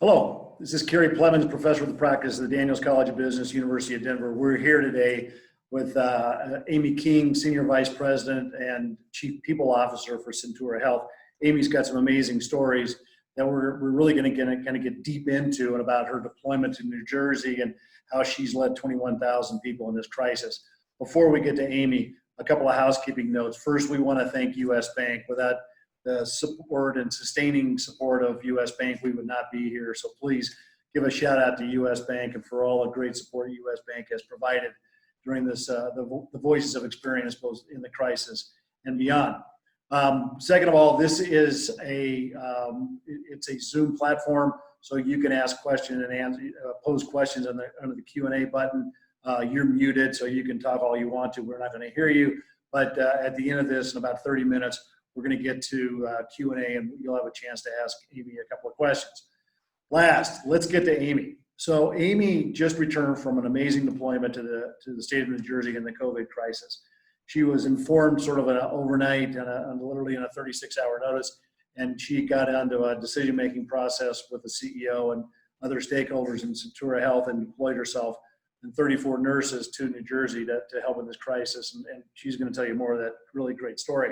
Hello, this is Kerry Plemmons, professor of the practice of the Daniels College of Business, University of Denver. We're here today with Amy King, Senior Vice President and Chief People Officer for Centura Health. Amy's got some amazing stories that we're really going to kind of get deep into, and about her deployment to New Jersey and how she's led 21,000 people in this crisis. Before we get to Amy, a couple of housekeeping notes. First, we want to thank U.S. Bank. Without the support and sustaining support of U.S. Bank, we would not be here. So please give a shout out to U.S. Bank and for all the great support U.S. Bank has provided during this, the voices of experience both in the crisis and beyond. Second of all, this is it's a Zoom platform, so you can ask questions and answer, pose questions under the Q&A button. You're muted, so you can talk all you want to. We're not going to hear you, but at the end of this, in about 30 minutes, we're going to get to Q&A, and you'll have a chance to ask Amy a couple of questions. Last, let's get to Amy. So Amy just returned from an amazing deployment to the state of New Jersey in the COVID crisis. She was informed sort of overnight and literally in a 36-hour notice, and she got onto a decision-making process with the CEO and other stakeholders in Centura Health and deployed herself and 34 nurses to New Jersey to help in this crisis. And she's going to tell you more of that really great story.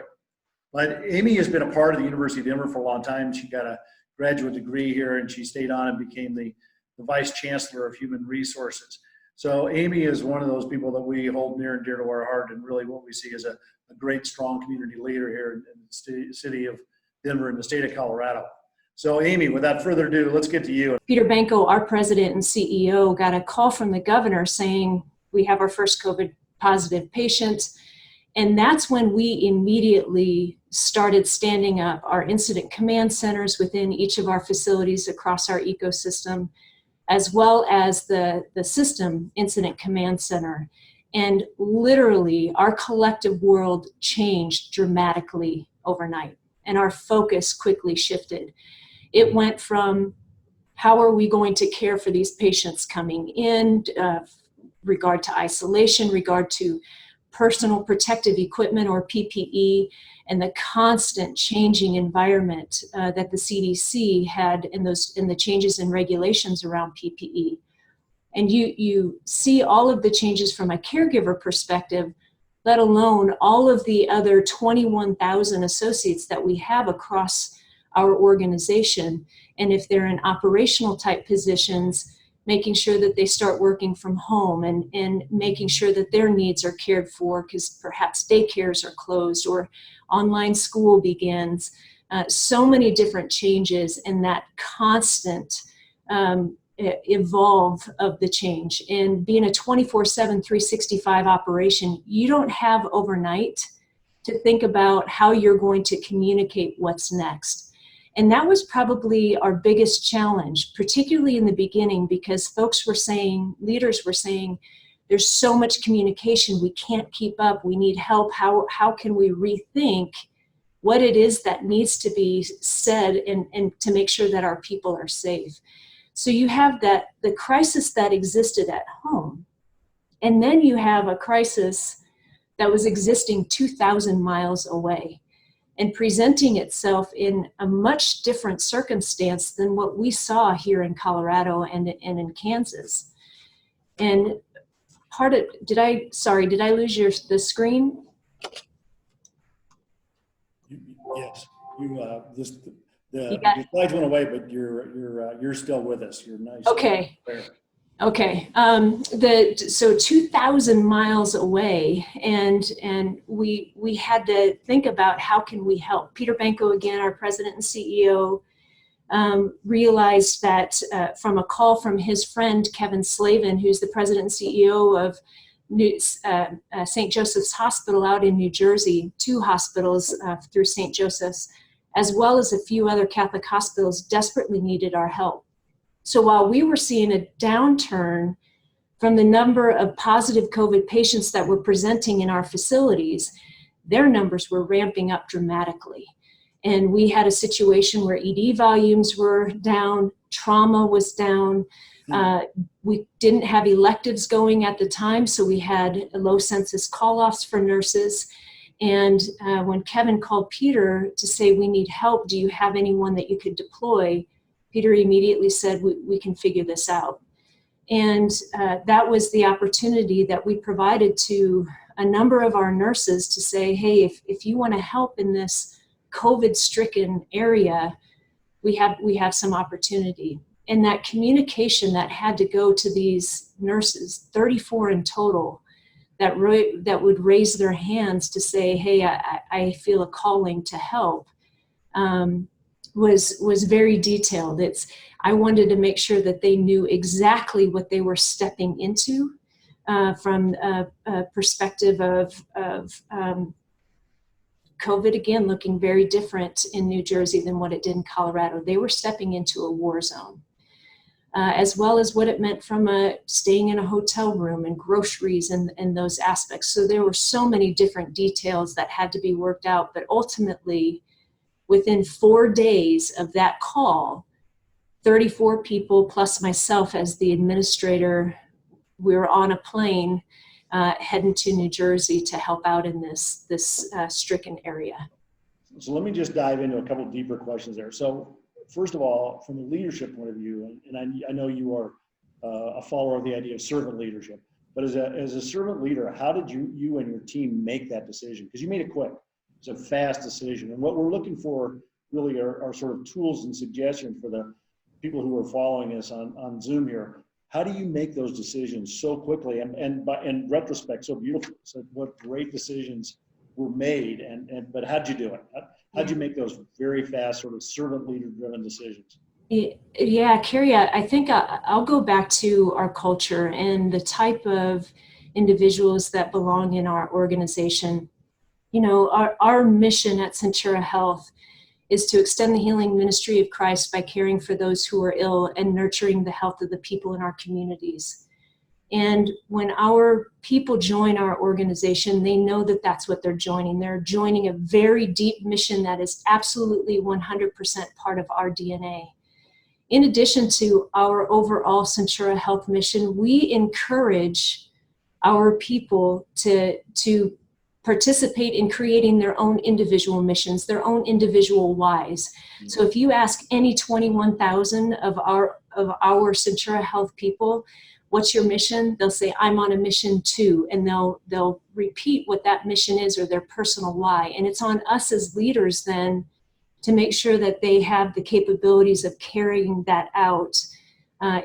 But Amy has been a part of the University of Denver for a long time. She got a graduate degree here, and she stayed on and became the Vice Chancellor of Human Resources. So Amy is one of those people that we hold near and dear to our heart, and really what we see as a great, strong community leader here in the city of Denver and the state of Colorado. So Amy, without further ado, let's get to you. Peter Benko, our president and CEO, got a call from the governor saying we have our first COVID positive patient. And that's when we immediately started standing up our incident command centers within each of our facilities across our ecosystem, as well as the system incident command center. And literally, our collective world changed dramatically overnight, and our focus quickly shifted. It went from how are we going to care for these patients coming in, regard to isolation, regard to personal protective equipment or PPE, and the constant changing environment that the CDC had in the changes in regulations around PPE. And you see all of the changes from a caregiver perspective, let alone all of the other 21,000 associates that we have across our organization. And if they're in operational type positions, making sure that they start working from home and making sure that their needs are cared for because perhaps daycares are closed or online school begins. So many different changes in that constant evolve of the change. And being a 24/7, 365 operation, you don't have overnight to think about how you're going to communicate what's next. And that was probably our biggest challenge, particularly in the beginning, because folks were saying, leaders were saying, there's so much communication, we can't keep up, we need help. How can we rethink what it is that needs to be said and to make sure that our people are safe? So you have the crisis that existed at home, and then you have a crisis that was existing 2,000 miles away, and presenting itself in a much different circumstance than what we saw here in Colorado and in Kansas. And part of, did I lose the screen? Yes, your slides went away, but you're still with us. You're nice. Okay. Okay, so 2,000 miles away, and we had to think about how can we help. Peter Benko, again, our president and CEO, realized that from a call from his friend, Kevin Slavin, who's the president and CEO of St. Joseph's Hospital out in New Jersey, 2 hospitals through St. Joseph's, as well as a few other Catholic hospitals desperately needed our help. So while we were seeing a downturn from the number of positive COVID patients that were presenting in our facilities, their numbers were ramping up dramatically. And we had a situation where ED volumes were down, trauma was down. We didn't have electives going at the time, so we had low census call-offs for nurses. And when Kevin called Peter to say, we need help, do you have anyone that you could deploy? Peter immediately said, we can figure this out. And that was the opportunity that we provided to a number of our nurses to say, hey, if you want to help in this COVID-stricken area, we have some opportunity. And that communication that had to go to these nurses, 34 in total, that would raise their hands to say, hey, I feel a calling to help, was very detailed. I wanted to make sure that they knew exactly what they were stepping into, from a perspective of COVID, again, looking very different in New Jersey than what it did in Colorado. They were stepping into a war zone, as well as what it meant from staying in a hotel room and groceries and those aspects. So there were so many different details that had to be worked out, but ultimately, within 4 days of that call, 34 people plus myself as the administrator, we were on a plane heading to New Jersey to help out in this stricken area. So let me just dive into a couple deeper questions there. So first of all, from a leadership point of view, and I know you are a follower of the idea of servant leadership, but as a servant leader, how did you and your team make that decision? Because you made it quick. It's a fast decision. And what we're looking for really are sort of tools and suggestions for the people who are following us on Zoom here. How do you make those decisions so quickly and in retrospect so beautifully? So what great decisions were made, but how'd you do it? How'd you make those very fast sort of servant leader driven decisions? Yeah, Kerry, I think I'll go back to our culture and the type of individuals that belong in our organization. You know, our mission at Centura Health is to extend the healing ministry of Christ by caring for those who are ill and nurturing the health of the people in our communities. And when our people join our organization, they know that that's what they're joining. They're joining a very deep mission that is absolutely 100% part of our DNA. In addition to our overall Centura Health mission, we encourage our people to participate in creating their own individual missions, their own individual whys. So if you ask any 21,000 of our Centura Health people, what's your mission? They'll say, I'm on a mission too. And they'll repeat what that mission is or their personal why. And it's on us as leaders then to make sure that they have the capabilities of carrying that out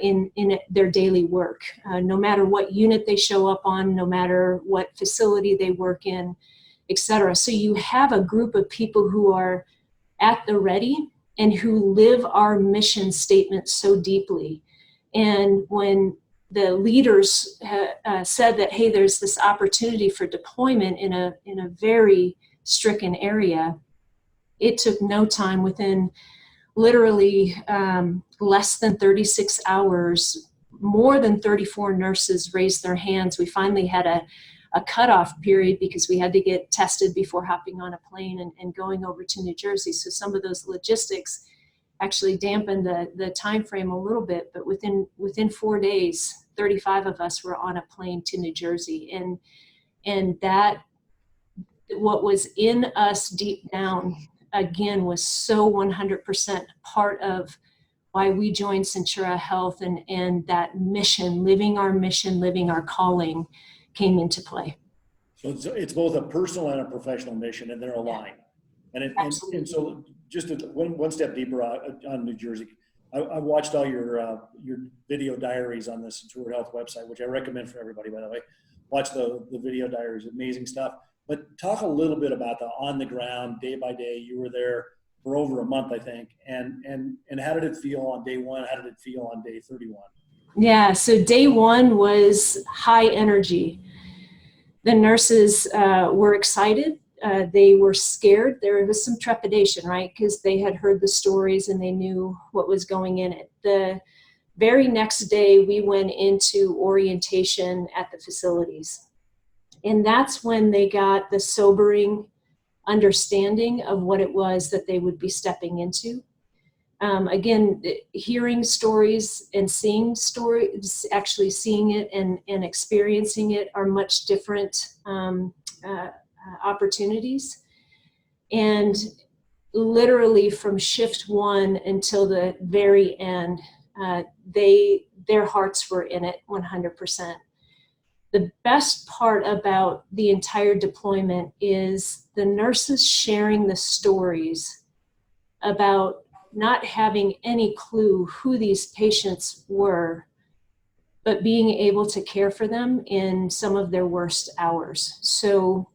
in their daily work, no matter what unit they show up on, no matter what facility they work in, et cetera. So you have a group of people who are at the ready and who live our mission statement so deeply. And when the leaders said that, hey, there's this opportunity for deployment in a very stricken area, it took no time. Within literally less than 36 hours, more than 34 nurses raised their hands. We finally had a cutoff period because we had to get tested before hopping on a plane and going over to New Jersey. So some of those logistics actually dampened the time frame a little bit, but within 4 days, 35 of us were on a plane to New Jersey. And that, what was in us deep down, again, was so 100% part of why we joined Centura Health, and that mission, living our calling, came into play. So it's both a personal and a professional mission, and they're aligned. And so just one step deeper on New Jersey, I watched all your video diaries on the Centura Health website, which I recommend for everybody, by the way. Watch the video diaries, amazing stuff. But talk a little bit about the on the ground, day by day. You were there for over a month, I think. And how did it feel on day one? How did it feel on day 31? Yeah, so day one was high energy. The nurses were excited. They were scared. There was some trepidation, right? Because they had heard the stories and they knew what was going in it. The very next day, we went into orientation at the facilities. And that's when they got the sobering understanding of what it was that they would be stepping into. Again, hearing stories and seeing stories, actually seeing it and experiencing it are much different opportunities. And literally from shift one until the very end, their hearts were in it 100%. The best part about the entire deployment is the nurses sharing the stories about not having any clue who these patients were, but being able to care for them in some of their worst hours. So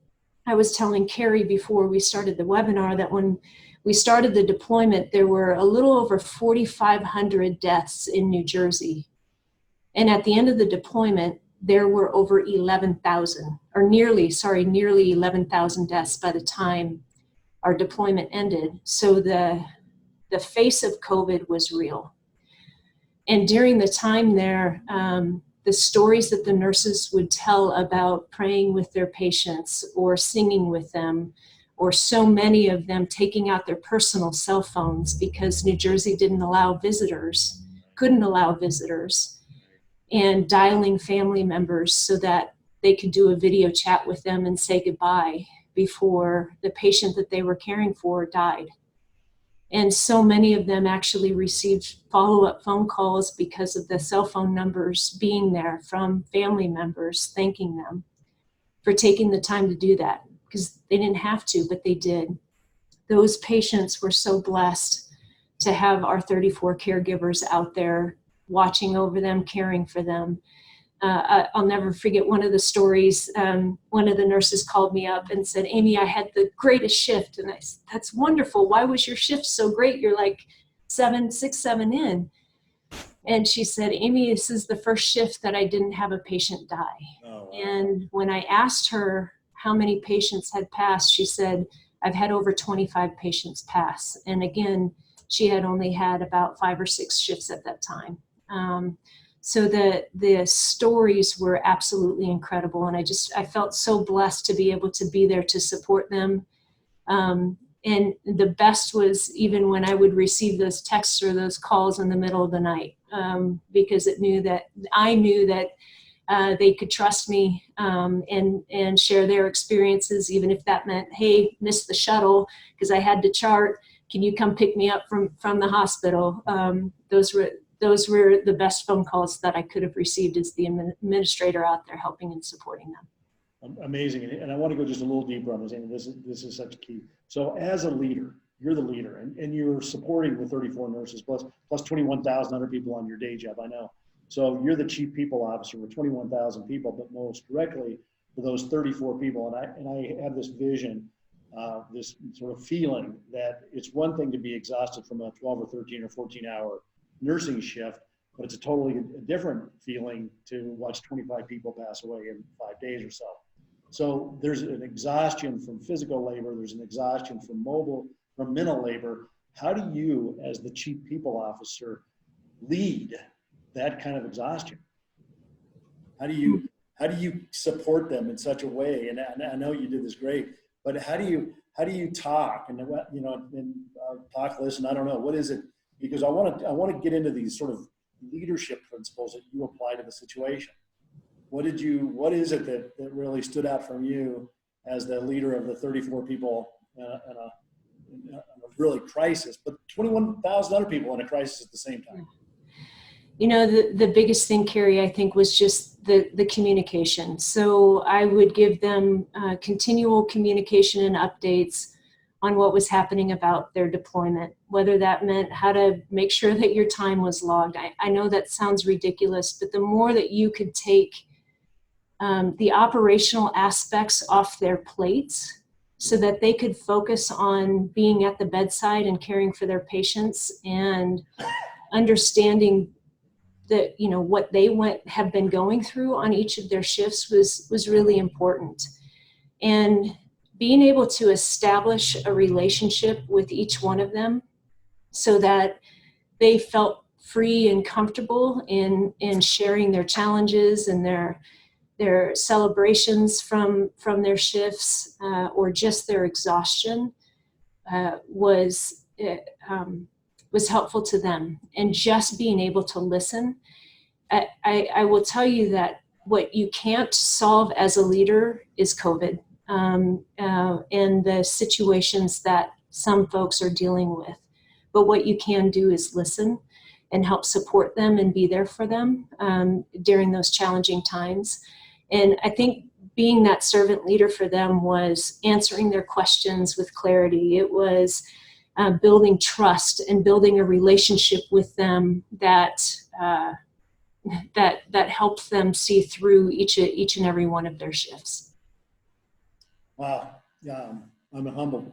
I was telling Kerry before we started the webinar that when we started the deployment, there were a little over 4,500 deaths in New Jersey. And at the end of the deployment, there were over 11,000, or nearly 11,000 deaths by the time our deployment ended. So the face of COVID was real. And during the time there, the stories that the nurses would tell about praying with their patients or singing with them, or so many of them taking out their personal cell phones because New Jersey couldn't allow visitors, and dialing family members so that they could do a video chat with them and say goodbye before the patient that they were caring for died. And so many of them actually received follow-up phone calls because of the cell phone numbers being there from family members thanking them for taking the time to do that, because they didn't have to, but they did. Those patients were so blessed to have our 34 caregivers out there watching over them, caring for them. I'll never forget one of the stories. One of the nurses called me up and said, "Amy, I had the greatest shift." And I said, "That's wonderful. Why was your shift so great? You're like 6, 7 in." And she said, "Amy, this is the first shift that I didn't have a patient die." Oh, wow. And when I asked her how many patients had passed, she said, "I've had over 25 patients pass." And again, she had only had about 5 or 6 shifts at that time. So the stories were absolutely incredible. And I felt so blessed to be able to be there to support them. And the best was even when I would receive those texts or those calls in the middle of the night, because I knew that they could trust me and share their experiences, even if that meant, "Hey, missed the shuttle because I had to chart. Can you come pick me up from the hospital?" Those were the best phone calls that I could have received as the administrator out there helping and supporting them. Amazing. And I want to go just a little deeper on this, Amy. This is such a key. So as a leader, you're the leader, and you're supporting the 34 nurses plus 21,000 other people on your day job, I know. So you're the chief people officer with 21,000 people, but most directly for those 34 people. And I have this vision, this sort of feeling that it's one thing to be exhausted from a 12 or 13 or 14 hour nursing shift, but it's a totally different feeling to watch 25 people pass away in 5 days or so. So there's an exhaustion from physical labor, there's an exhaustion from mental labor. How do you, as the chief people officer, lead that kind of exhaustion? How do you support them in such a way? And I know you did this great, but how do you talk and talk, listen, I don't know, what is it? Because I want to get into these sort of leadership principles that you apply to the situation. What is it that really stood out from you as the leader of the 34 people in a really crisis, but 21,000 other people in a crisis at the same time? You know, the biggest thing, Kerry, I think was just the communication. So I would give them continual communication and updates on what was happening about their deployment, whether that meant how to make sure that your time was logged. I know that sounds ridiculous, but the more that you could take the operational aspects off their plates so that they could focus on being at the bedside and caring for their patients and understanding that, what they have been going through on each of their shifts was really important. And being able to establish a relationship with each one of them so that they felt free and comfortable in sharing their challenges and their celebrations from their shifts or just their exhaustion was helpful to them. And just being able to listen. I will tell you that what you can't solve as a leader is COVID. And the situations that some folks are dealing with. But what you can do is listen and help support them and be there for them during those challenging times. And I think being that servant leader for them was answering their questions with clarity. It was building trust and building a relationship with them that helped them see through each and every one of their shifts. Wow, yeah, I'm humbled.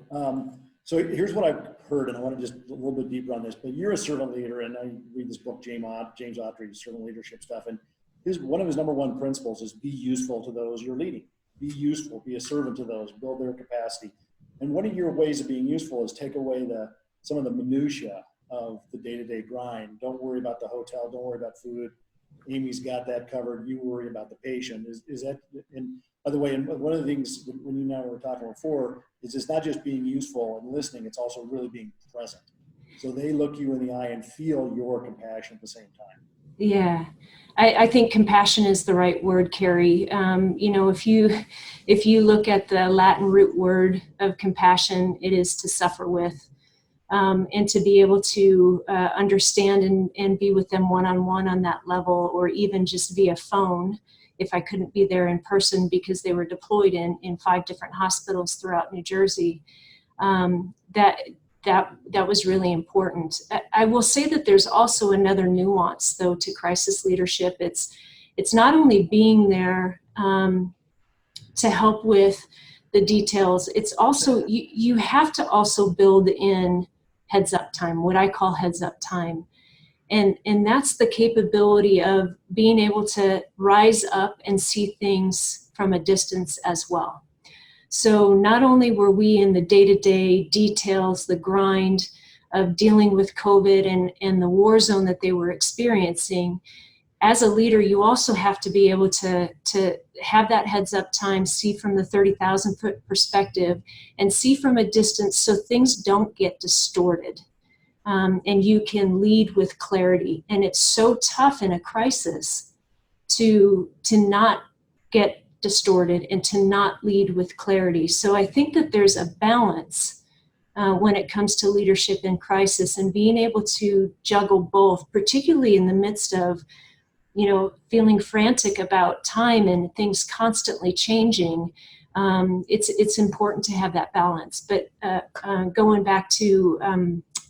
So here's what I've heard, and I want to just a little bit deeper on this, but you're a servant leader, and I read this book, James Autry's servant leadership stuff, and one of his number one principles is be useful to those you're leading. Be useful, be a servant to those, build their capacity. And one of your ways of being useful is take away some of the minutia of the day-to-day grind. Don't worry about the hotel, don't worry about food. Amy's got that covered. You worry about the patient. Is that, and by the way, and one of the things when you and I were talking before is it's not just being useful and listening, it's also really being present. So they look you in the eye and feel your compassion at the same time. Yeah, I think compassion is the right word, Kerry. If you look at the Latin root word of compassion, it is to suffer with. And to be able to understand and be with them one-on-one on that level, or even just via phone if I couldn't be there in person because they were deployed in 5 different hospitals throughout New Jersey. That was really important. I will say that there's also another nuance, though, to crisis leadership. It's not only being there to help with the details, it's also, you have to also build in heads up time, what I call heads up time. And that's the capability of being able to rise up and see things from a distance as well. So not only were we in the day-to-day details, the grind of dealing with COVID and the war zone that they were experiencing, as a leader, you also have to be able to have that heads up time, see from the 30,000 foot perspective and see from a distance so things don't get distorted. And you can lead with clarity. And it's so tough in a crisis to not get distorted and to not lead with clarity. So I think that there's a balance when it comes to leadership in crisis, and being able to juggle both, particularly in the midst of feeling frantic about time and things constantly changing. It's important to have that balance. But going back to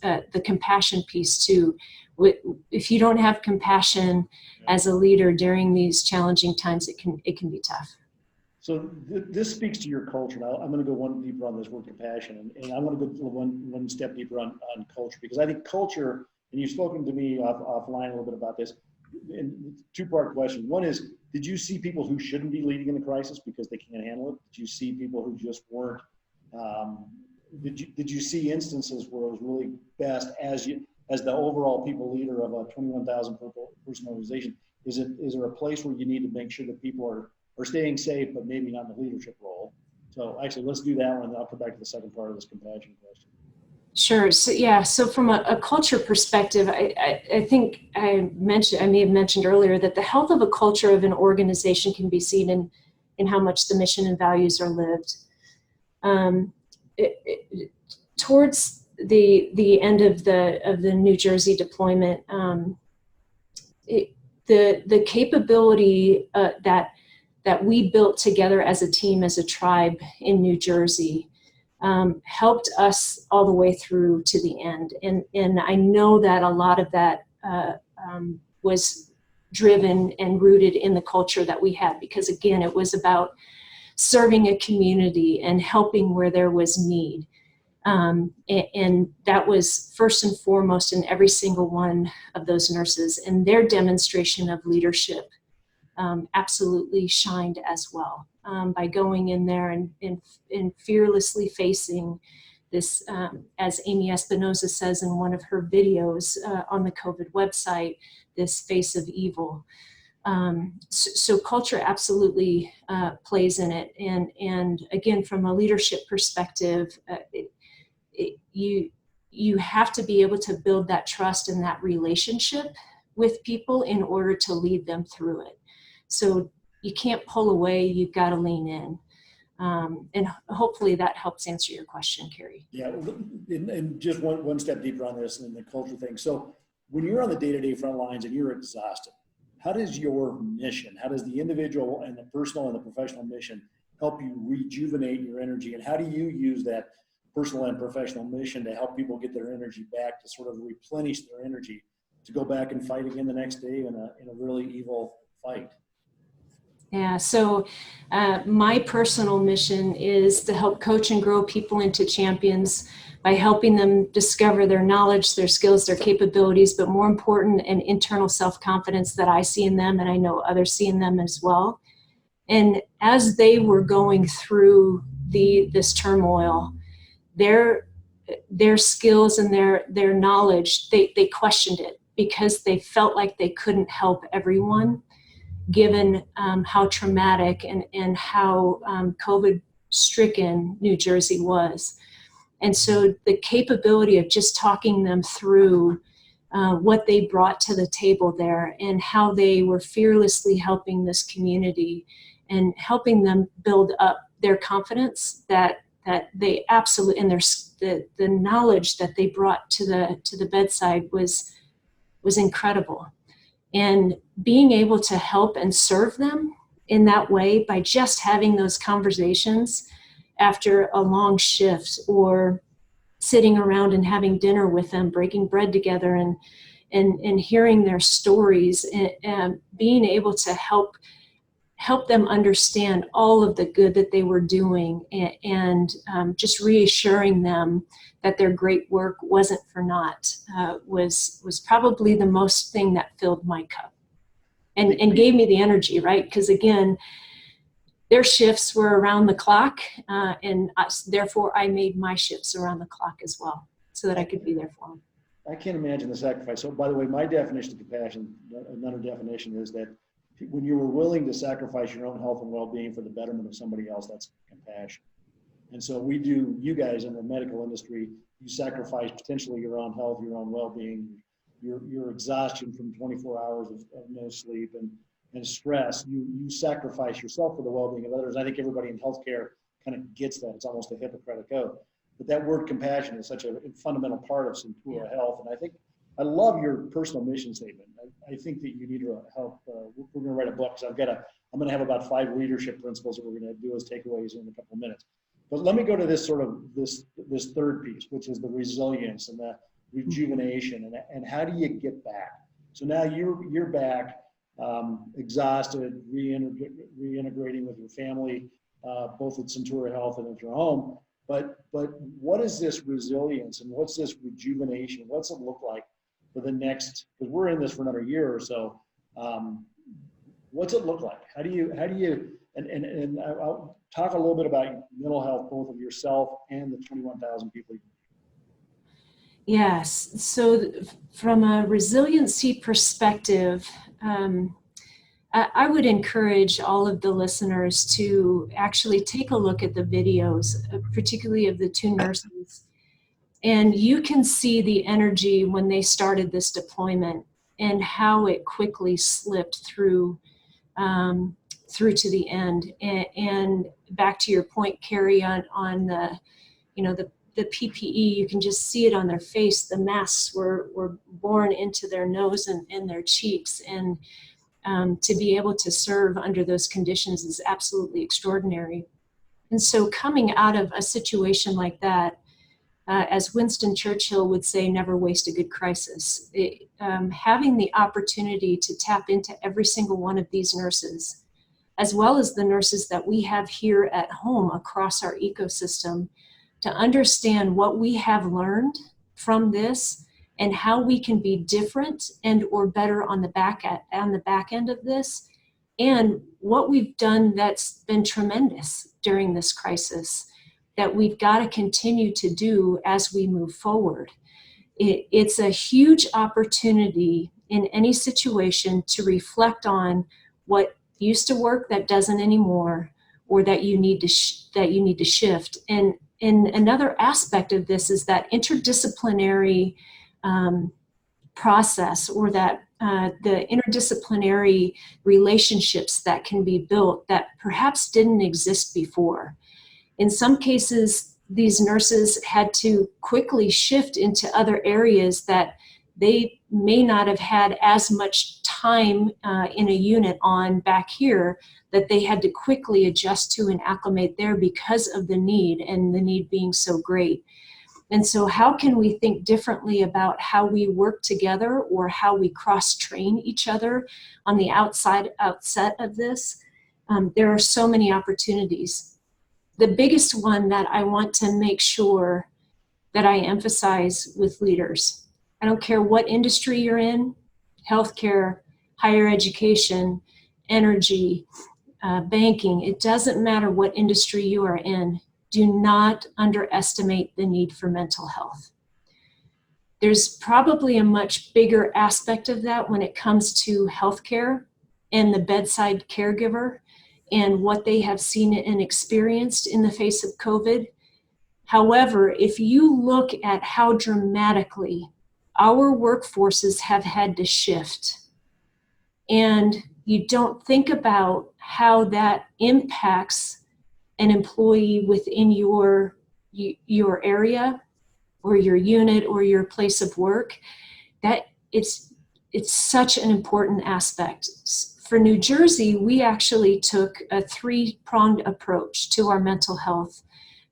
the compassion piece too, if you don't have compassion as a leader during these challenging times, it can be tough. So this speaks to your culture. Now I'm going to go one deeper on this word compassion, and I want to go one step deeper on culture, because I think culture, and you've spoken to me offline a little bit about this, and 2-part question. One is, did you see people who shouldn't be leading in a crisis because they can't handle it? Did you see people who just weren't? Did you see instances where it was really best as the overall people leader of a 21,000 person organization? Is there a place where you need to make sure that people are staying safe, but maybe not in the leadership role? So actually, let's do that one, and I'll come back to the second part of this compassion question. Sure. So from a culture perspective, I think I may have mentioned earlier that the health of a culture of an organization can be seen in how much the mission and values are lived. Towards the end of the New Jersey deployment, the capability that we built together as a team, as a tribe in New Jersey, helped us all the way through to the end. And I know that a lot of that was driven and rooted in the culture that we had, because again, it was about serving a community and helping where there was need. And that was first and foremost in every single one of those nurses, and their demonstration of leadership absolutely shined as well, by going in there and fearlessly facing this, as Amy Espinosa says in one of her videos on the COVID website, this face of evil. So culture absolutely plays in it. And again, from a leadership perspective, you have to be able to build that trust and that relationship with people in order to lead them through it. So you can't pull away, you've got to lean in. And hopefully that helps answer your question, Kerry. Yeah, and just one step deeper on this and the culture thing. So when you're on the day-to-day front lines and you're exhausted, how does your mission, how does the individual and the personal and the professional mission help you rejuvenate your energy? And how do you use that personal and professional mission to help people get their energy back, to sort of replenish their energy, to go back and fight again the next day in a really evil fight? Yeah, so my personal mission is to help coach and grow people into champions by helping them discover their knowledge, their skills, their capabilities, but more important, an internal self-confidence that I see in them and I know others see in them as well. And as they were going through this turmoil, their skills and their knowledge, they questioned it because they felt like they couldn't help everyone, given how traumatic and how COVID-stricken New Jersey was. And so the capability of just talking them through what they brought to the table there and how they were fearlessly helping this community and helping them build up their confidence that they absolutely, and the knowledge that they brought to the bedside was incredible. And being able to help and serve them in that way by just having those conversations after a long shift, or sitting around and having dinner with them, breaking bread together and hearing their stories, and being able to help them understand all of the good that they were doing, and just reassuring them that their great work wasn't for naught, was probably the most thing that filled my cup and gave me the energy, right? Because again, their shifts were around the clock, and therefore I made my shifts around the clock as well, so that I could be there for them. I can't imagine the sacrifice. So by the way, my definition of compassion, another definition, is that when you were willing to sacrifice your own health and well-being for the betterment of somebody else, that's compassion. And so you guys in the medical industry, you sacrifice potentially your own health, your own well-being, your exhaustion from 24 hours of no sleep and stress. You sacrifice yourself for the well-being of others. I think everybody in healthcare kind of gets that. It's almost a Hippocratic oath. But that word compassion is such a fundamental part of Centura Health. And I love your personal mission statement. I think that you need to help. We're going to write a book, so I'm going to have about 5 leadership principles that we're going to do as takeaways in a couple of minutes. But let me go to this this third piece, which is the resilience and the rejuvenation, and how do you get back? So now you're back, exhausted, reintegrating with your family, both at Centura Health and at your home. But what is this resilience and what's this rejuvenation? What's it look like for the next, because we're in this for another year or so. What's it look like? How do you, and I'll talk a little bit about mental health, both of yourself and the 21,000 people. Yes, so from a resiliency perspective, I would encourage all of the listeners to actually take a look at the videos, particularly of the 2 nurses. And you can see the energy when they started this deployment and how it quickly slipped through to the end. And back to your point, Kerry, on the PPE, you can just see it on their face. The masks were born into their nose and their cheeks. And to be able to serve under those conditions is absolutely extraordinary. And so coming out of a situation like that, as Winston Churchill would say, never waste a good crisis. Having the opportunity to tap into every single one of these nurses, as well as the nurses that we have here at home across our ecosystem, to understand what we have learned from this and how we can be different and or better on the back end of this, and what we've done that's been tremendous during this crisis that we've got to continue to do as we move forward. It's a huge opportunity in any situation to reflect on what used to work that doesn't anymore, or that you need to shift. And another aspect of this is that interdisciplinary process, or that the interdisciplinary relationships that can be built that perhaps didn't exist before. In some cases, these nurses had to quickly shift into other areas that they may not have had as much time in a unit on back here, that they had to quickly adjust to and acclimate there because of the need, and the need being so great. And so how can we think differently about how we work together, or how we cross-train each other on the outset of this? There are so many opportunities. The biggest one that I want to make sure that I emphasize with leaders, I don't care what industry you're in, healthcare, higher education, energy, banking, it doesn't matter what industry you are in, do not underestimate the need for mental health. There's probably a much bigger aspect of that when it comes to healthcare and the bedside caregiver and what they have seen and experienced in the face of COVID. However, if you look at how dramatically our workforces have had to shift, and you don't think about how that impacts an employee within your area or your unit or your place of work, that it's such an important aspect. For New Jersey, we actually took a three-pronged approach to our mental health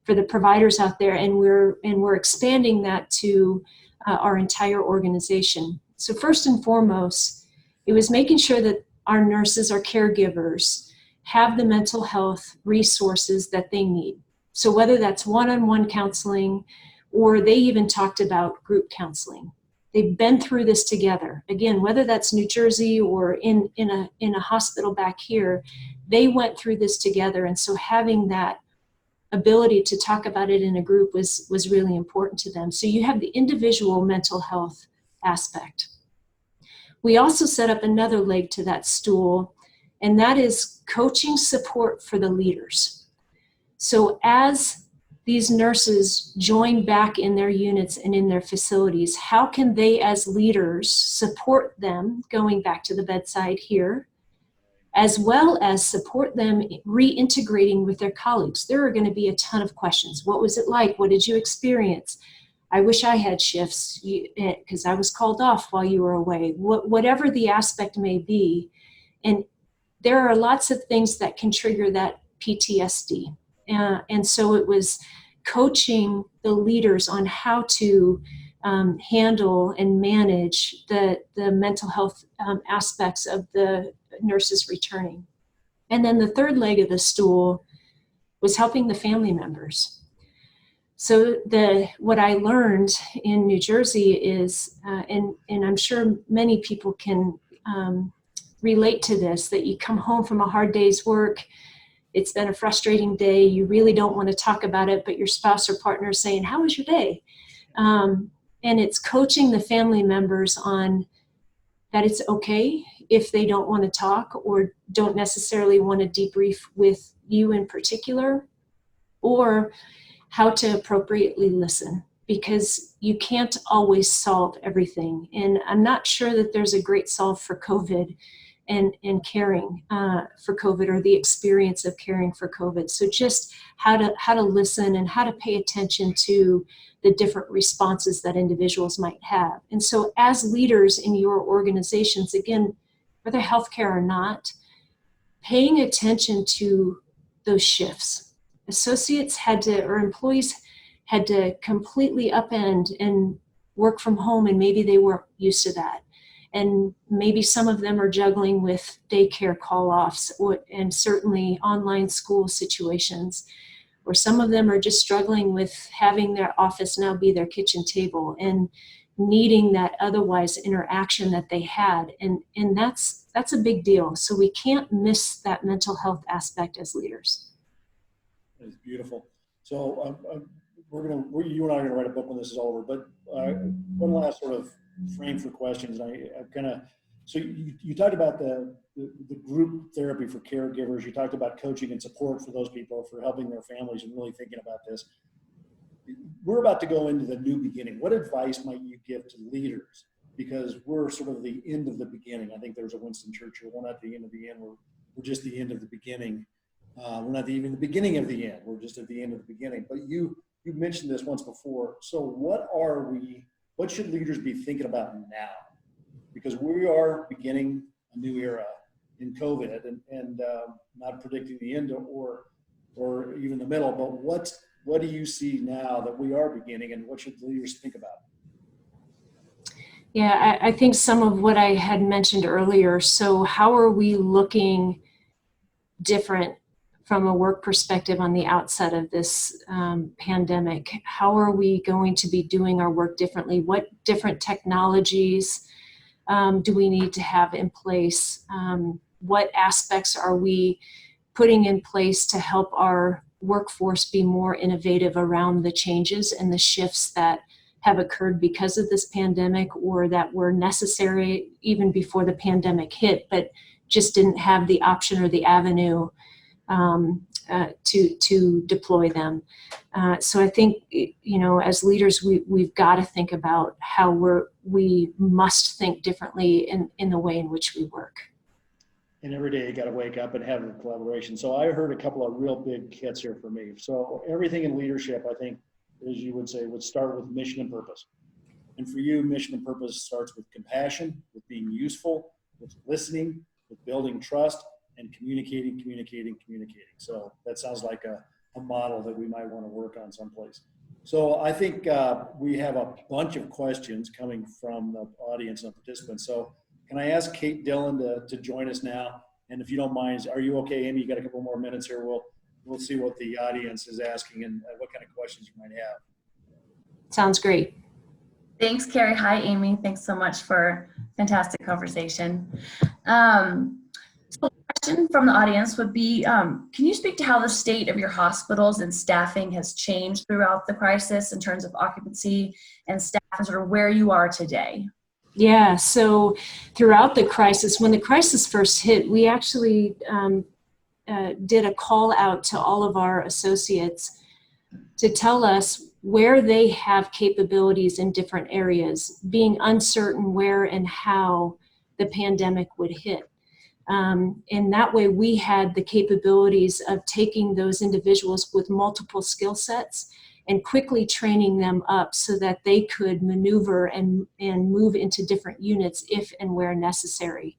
for the providers out there, and we're expanding that to our entire organization. So first and foremost, it was making sure that our nurses, our caregivers, have the mental health resources that they need. So whether that's one-on-one counseling, or they even talked about group counseling. They've been through this together. Again, whether that's New Jersey or in a hospital back here, they went through this together. And so having that ability to talk about it in a group was really important to them. So you have the individual mental health aspect. We also set up another leg to that stool, and that is coaching support for the leaders. So as these nurses join back in their units and in their facilities, how can they as leaders support them going back to the bedside here, as well as support them reintegrating with their colleagues? There are going to be a ton of questions. What was it like? What did you experience? I wish I had shifts because I was called off while you were away. Whatever the aspect may be. And there are lots of things that can trigger that PTSD. And so it was coaching the leaders on how to handle and manage the mental health aspects of the nurses returning. And then the third leg of the stool was helping the family members. So what I learned in New Jersey is, and I'm sure many people can relate to this, that you come home from a hard day's work, it's been a frustrating day, you really don't want to talk about it, but your spouse or partner is saying, how was your day? And it's coaching the family members on that it's okay if they don't want to talk or don't necessarily want to debrief with you in particular, or how to appropriately listen, because you can't always solve everything. And I'm not sure that there's a great solve for COVID and caring for COVID, or the experience of caring for COVID. So just how to listen and how to pay attention to the different responses that individuals might have. And so as leaders in your organizations, again, whether healthcare or not, paying attention to those shifts. Associates had to, or employees had to completely upend and work from home, and maybe they weren't used to that. And maybe some of them are juggling with daycare call-offs and certainly online school situations. Or some of them are just struggling with having their office now be their kitchen table and needing that otherwise interaction that they had. And that's a big deal. So we can't miss that mental health aspect as leaders. It's beautiful. So you and I are going to write a book when this is over, but one last sort of frame for questions. And I kind of, so you talked about the group therapy for caregivers. You talked about coaching and support for those people, for helping their families and really thinking about this. We're about to go into the new beginning. What advice might you give to leaders? Because we're sort of the end of the beginning. I think there's a Winston Churchill, we're not the end of the end, we're just the end of the beginning. We're not even the beginning of the end. We're just at the end of the beginning. But you mentioned this once before. So what should leaders be thinking about now? Because we are beginning a new era in COVID and not predicting the end or even the middle, but what do you see now that we are beginning, and what should leaders think about? Yeah, I think some of what I had mentioned earlier. So how are we looking different from a work perspective on the outset of this pandemic? How are we going to be doing our work differently? What different technologies do we need to have in place? What aspects are we putting in place to help our workforce be more innovative around the changes and the shifts that have occurred because of this pandemic, or that were necessary even before the pandemic hit, but just didn't have the option or the avenue to deploy them. So I think, as leaders, we've got to think about how we must think differently in the way in which we work. And every day you got to wake up and have the collaboration. So I heard a couple of real big hits here for me. So everything in leadership, I think, as you would say, would start with mission and purpose. And for you, mission and purpose starts with compassion, with being useful, with listening, with building trust, and communicating. So that sounds like a model that we might want to work on someplace. So I think we have a bunch of questions coming from the audience and participants. So can I ask Kate Dillon to join us now? And if you don't mind, are you okay, Amy? You got a couple more minutes here. We'll see what the audience is asking and what kind of questions you might have. Sounds great. Thanks, Kerry. Hi, Amy. Thanks so much for fantastic conversation. So a question from the audience would be, can you speak to how the state of your hospitals and staffing has changed throughout the crisis in terms of occupancy and staff, and sort of where you are today? Yeah, so throughout the crisis, when the crisis first hit, we actually did a call out to all of our associates to tell us where they have capabilities in different areas, being uncertain where and how the pandemic would hit. And that way we had the capabilities of taking those individuals with multiple skill sets and quickly training them up so that they could maneuver and move into different units if and where necessary.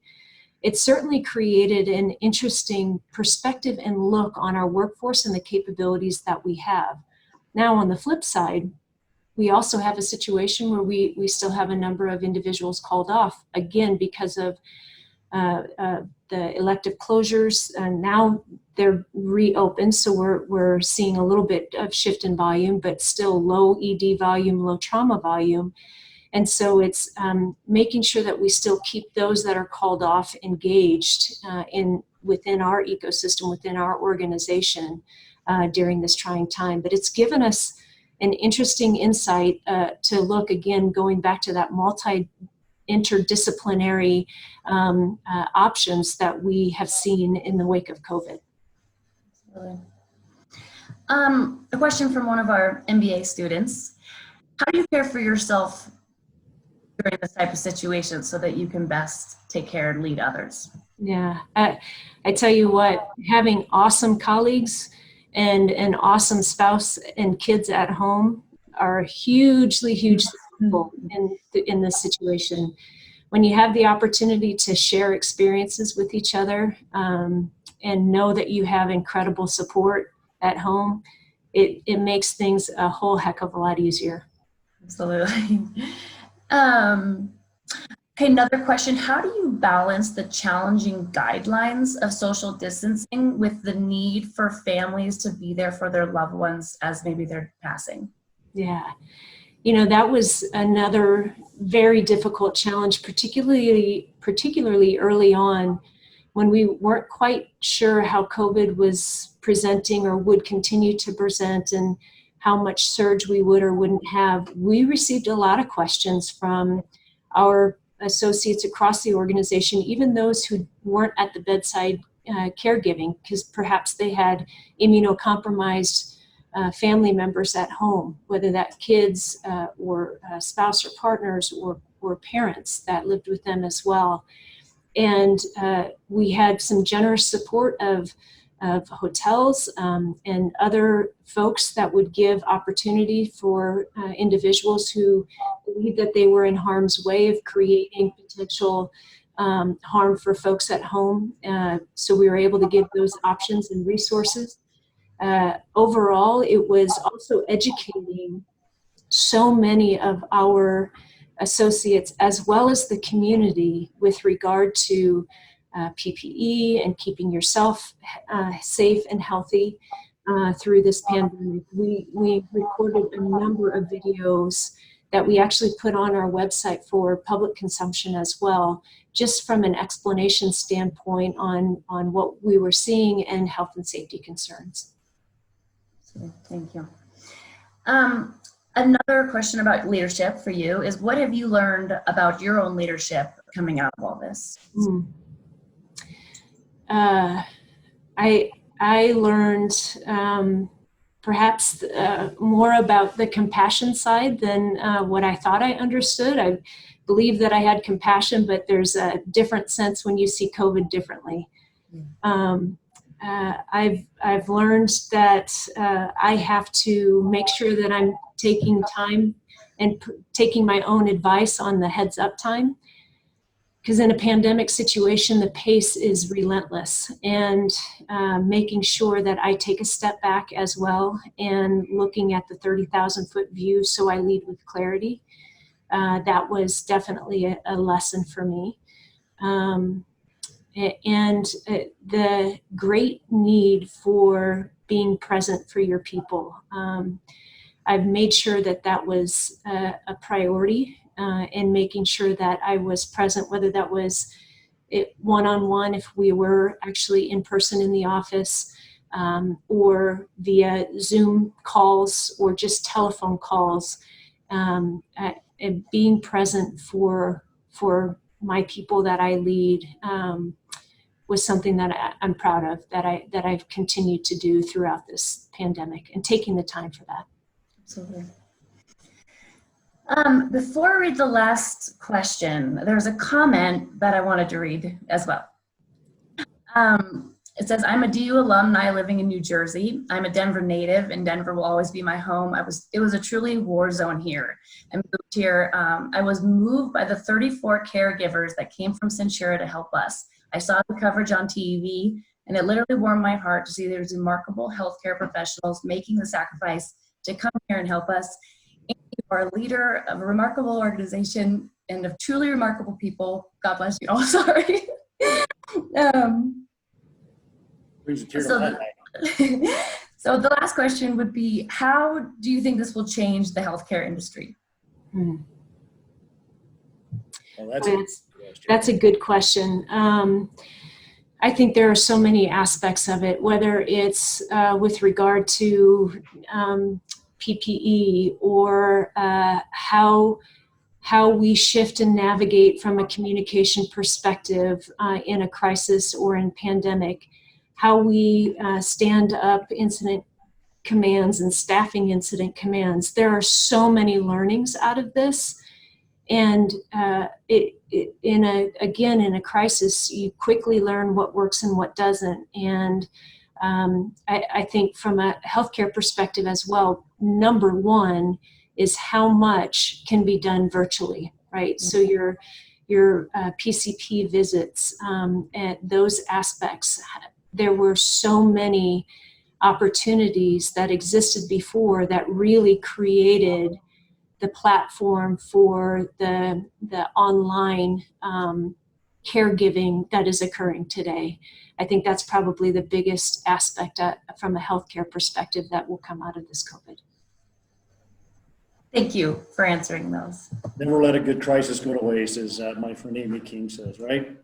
It certainly created an interesting perspective and look on our workforce and the capabilities that we have. Now, on the flip side, we also have a situation where we still have a number of individuals called off, again, because of the elective closures, and now they're reopened, so we're seeing a little bit of shift in volume, but still low ED volume, low trauma volume. And so it's making sure that we still keep those that are called off engaged within our ecosystem, within our organization during this trying time. But it's given us an interesting insight to look, again, going back to that interdisciplinary options that we have seen in the wake of COVID. Absolutely. A question from one of our MBA students. How do you care for yourself during this type of situation so that you can best take care and lead others? Yeah, I tell you what, having awesome colleagues and an awesome spouse and kids at home are hugely helpful in this situation. When you have the opportunity to share experiences with each other and know that you have incredible support at home, it makes things a whole heck of a lot easier. Absolutely. Okay, another question. How do you balance the challenging guidelines of social distancing with the need for families to be there for their loved ones as maybe they're passing? Yeah. That was another very difficult challenge, particularly early on when we weren't quite sure how COVID was presenting or would continue to present and how much surge we would or wouldn't have. We received a lot of questions from our associates across the organization, even those who weren't at the bedside caregiving, because perhaps they had immunocompromised family members at home, whether that kids or spouse or partners or parents that lived with them as well. And we had some generous support of of hotels and other folks that would give opportunity for individuals who believed that they were in harm's way of creating potential harm for folks at home. So we were able to give those options and resources. Overall, it was also educating so many of our associates as well as the community with regard to PPE and keeping yourself safe and healthy through this pandemic. We recorded a number of videos that we actually put on our website for public consumption as well, just from an explanation standpoint on what we were seeing and health and safety concerns. Thank you. Another question about leadership for you is, what have you learned about your own leadership coming out of all this? I learned perhaps more about the compassion side than what I thought I understood. I believe that I had compassion, but there's a different sense when you see COVID differently. I've learned that I have to make sure that I'm taking time and taking my own advice on the heads up time. Because in a pandemic situation, the pace is relentless, and making sure that I take a step back as well and looking at the 30,000-foot view so I lead with clarity. That was definitely a lesson for me. And the great need for being present for your people. I've made sure that that was a priority. And making sure that I was present, whether that was one-on-one, if we were actually in person in the office, or via Zoom calls or just telephone calls, and being present for my people that I lead was something that I'm proud of, that I've continued to do throughout this pandemic, and taking the time for that. Absolutely. Before I read the last question, there's a comment that I wanted to read as well. It says, I'm a DU alumni living in New Jersey. I'm a Denver native, and Denver will always be my home. It was a truly war zone here. I moved here. I was moved by the 34 caregivers that came from Centura to help us. I saw the coverage on TV, and it literally warmed my heart to see these remarkable healthcare professionals making the sacrifice to come here and help us. You are a leader of a remarkable organization and of truly remarkable people. God bless you all. Sorry. So the last question would be, how do you think this will change the healthcare industry? Well, that's a good question. I think there are so many aspects of it, whether it's with regard to PPE or how we shift and navigate from a communication perspective in a crisis or in pandemic, how we stand up incident commands and staffing incident commands. There are so many learnings out of this. And in a crisis, you quickly learn what works and what doesn't. And I think from a healthcare perspective as well, number one is how much can be done virtually, right? Mm-hmm. So your PCP visits, and those aspects, there were so many opportunities that existed before that really created the platform for the online caregiving that is occurring today. I think that's probably the biggest aspect from a healthcare perspective that will come out of this COVID. Thank you for answering those. Never let a good crisis go to waste, as my friend Amy King says, right?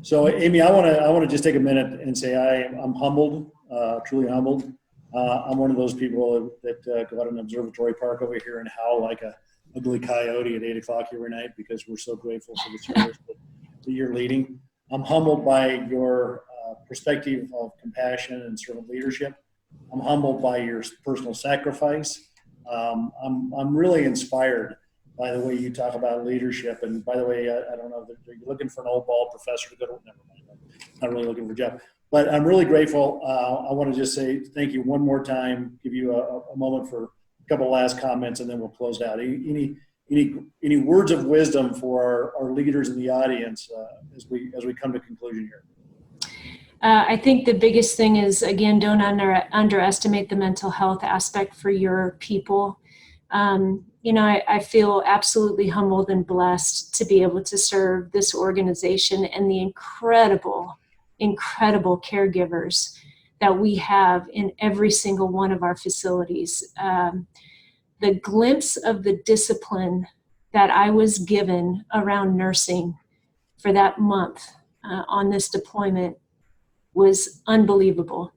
So Amy, I want to just take a minute and say I'm humbled, truly humbled. I'm one of those people that go out in Observatory Park over here and howl like a ugly coyote at 8 o'clock every night because we're so grateful for the service that you're leading. I'm humbled by your perspective of compassion and servant leadership. I'm humbled by your personal sacrifice. I'm really inspired by the way you talk about leadership. And by the way, I don't know, you're looking for an old bald professor to go to, never mind, I'm not really looking for a job. But I'm really grateful. I want to just say thank you one more time, give you a moment for a couple last comments, and then we'll close out. Any words of wisdom for our leaders in the audience as we come to conclusion here? I think the biggest thing is, again, don't underestimate the mental health aspect for your people. I feel absolutely humbled and blessed to be able to serve this organization and the incredible caregivers that we have in every single one of our facilities. The glimpse of the discipline that I was given around nursing for that month on this deployment was unbelievable.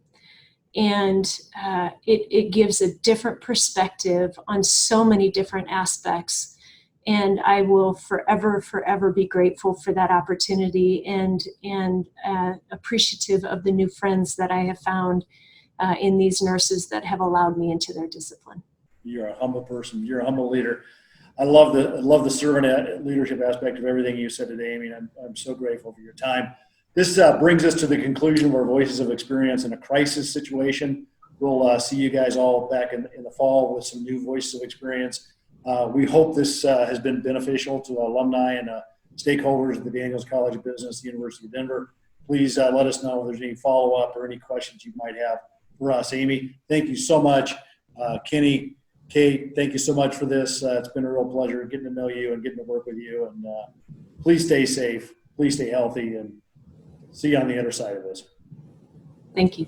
And it gives a different perspective on so many different aspects. And I will forever be grateful for that opportunity and appreciative of the new friends that I have found in these nurses that have allowed me into their discipline. You're a humble person. You're a humble leader. I love the servant leadership aspect of everything you said today, Amy. I'm so grateful for your time. This brings us to the conclusion of our Voices of Experience in a crisis situation. We'll see you guys all back in the fall with some new Voices of Experience. We hope this has been beneficial to alumni and stakeholders of the Daniels College of Business, the University of Denver. Please let us know if there's any follow-up or any questions you might have for us. Amy, thank you so much. Kenny, Kate, thank you so much for this. It's been a real pleasure getting to know you and getting to work with you. And please stay safe. Please stay healthy. And see you on the other side of this. Thank you.